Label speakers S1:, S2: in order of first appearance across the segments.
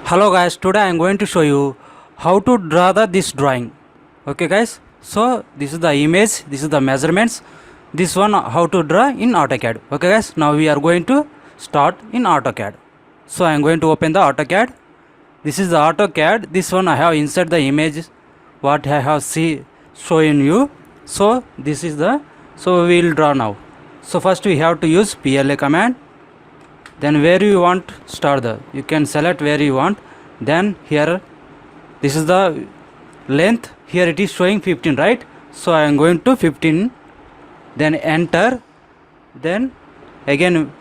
S1: Hello guys, today I am going to show you how to draw this drawing. Okay guys, so this is the image, this is the measurements, this one how to draw in AutoCAD. Okay guys, now we are going to start in AutoCAD. So I am going to open the AutoCAD. This is the AutoCAD. This one I have insert the image what I have showing you. So this is so we will draw now. So first we have to use PLA command. Then where you want start you can select where you want. Then here this is the length, here it is showing 15, right? So I am going to 15, then enter. Then again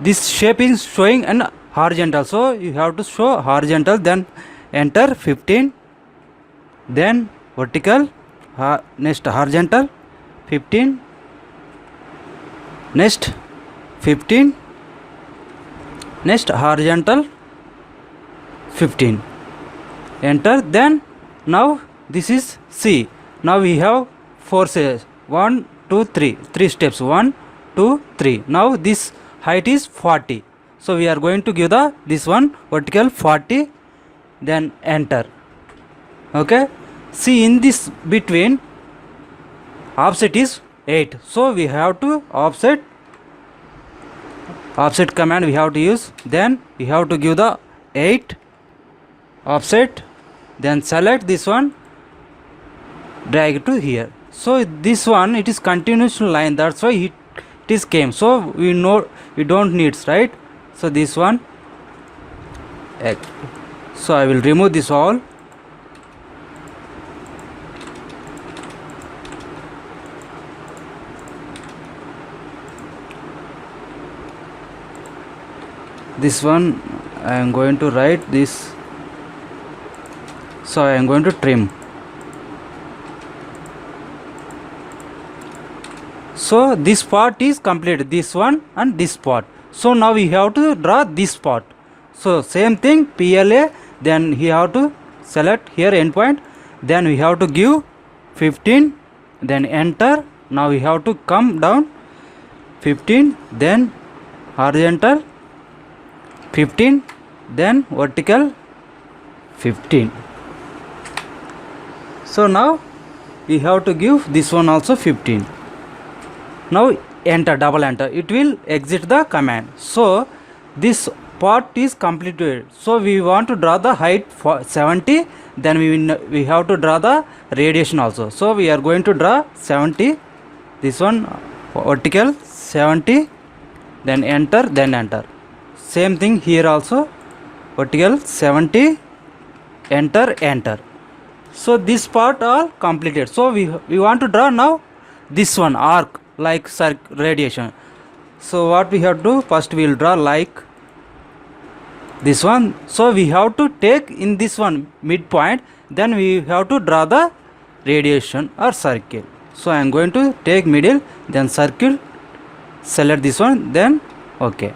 S1: this shape is showing an horizontal, so you have to show horizontal, then enter 15, then vertical, next horizontal 15, next 15, next horizontal 15, enter. Then now this is C. Now we have 4 steps, 1 2 3 steps, 1 2 3. Now this height is 40, so we are going to give this one vertical 40, then enter. Okay, see in this between offset is 8, so we have to offset command we have to use. Then we have to give the 8 offset, then select this one, drag it to here. So this one it is continuous line, that's why it is came, so we don't need, right? So this one, so I will remove this all. This one I am going to write this, so I am going to trim. So this part is complete, this one and this part. So now we have to draw this part. So same thing, PLA, then we have to select here endpoint, then we have to give 15, then enter. Now we have to come down 15, then horizontal 15, then vertical 15. So now we have to give this one also 15. Now enter, double enter, it will exit the command. So this part is completed. So we want to draw the height for 70, then we have to draw the radiation also. So we are going to draw 70, this one vertical 70, then enter. Same thing here also, vertical 70, enter. So this part all completed. So we want to draw now this one arc like radiation. So what we have to do, first we will draw like this one. So we have to take in this one midpoint, then we have to draw the radiation or circle. So I am going to take middle, then circle, select this one, then okay.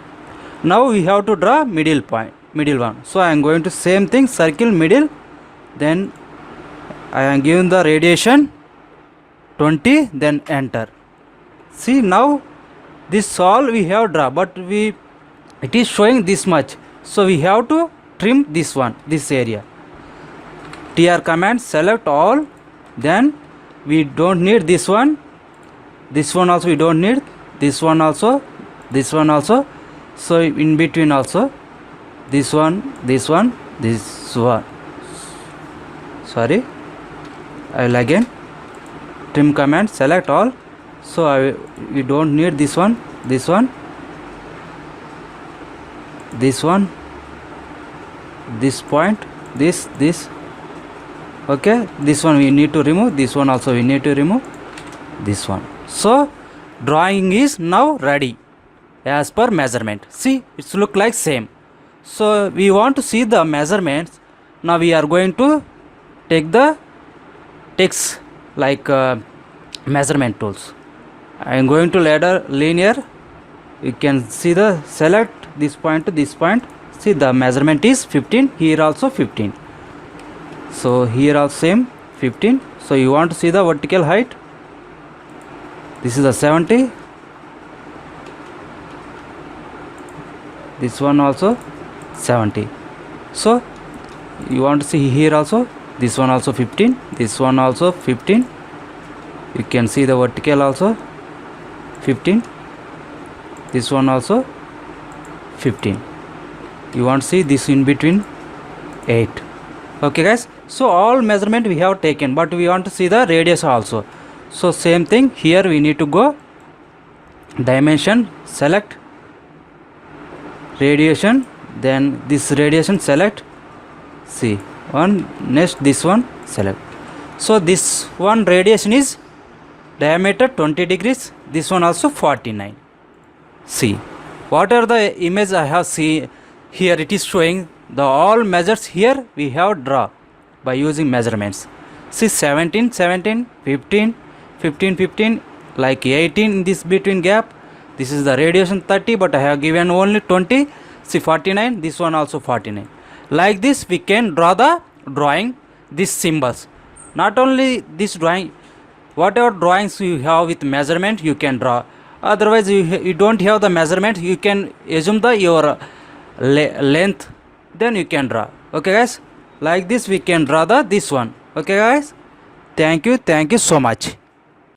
S1: Now we have to draw middle one. So I am going to same thing, circle middle, then I am giving the radiation 20, then enter. See now this all we have draw, but it is showing this much, so we have to trim this one, this area. TR command, select all, then we don't need this one also we don't need, this one also. So in between also this one, sorry, I will again trim command, select all. So we don't need this one, this point, this. Okay, this one we need to remove, this one also we need to remove, this one. So drawing is now ready as per measurement. See, it's look like same. So we want to see the measurements. Now we are going to take the text like measurement tools. I am going to ladder linear. You can see the select this point to this point. See the measurement is 15, here also 15. So here also same 15. So you want to see the vertical height. This is the 70. This one also 70. So you want to see here also, this one also 15, this one also 15. You can see the vertical also 15, this one also 15. You want to see this in between 8. Okay guys, so all measurement we have taken, but we want to see the radius also. So same thing here, we need to go dimension, select radiation, then this radiation select, see one, next this one select. So this one radiation is diameter 20 degrees, this one also 49. See what are the image I have seen here, it is showing the all measures here we have draw by using measurements. See 17 17, 15 15 15, like 18 in this between gap. This is the radiation 30, but I have given only 20. See 49, this one also 49. Like this we can draw the drawing these symbols. Not only this drawing, whatever drawings you have with measurement you can draw. Otherwise you don't have the measurement, you can assume the your length, then you can draw. Okay guys, like this we can draw the this one. Okay guys, thank you so much.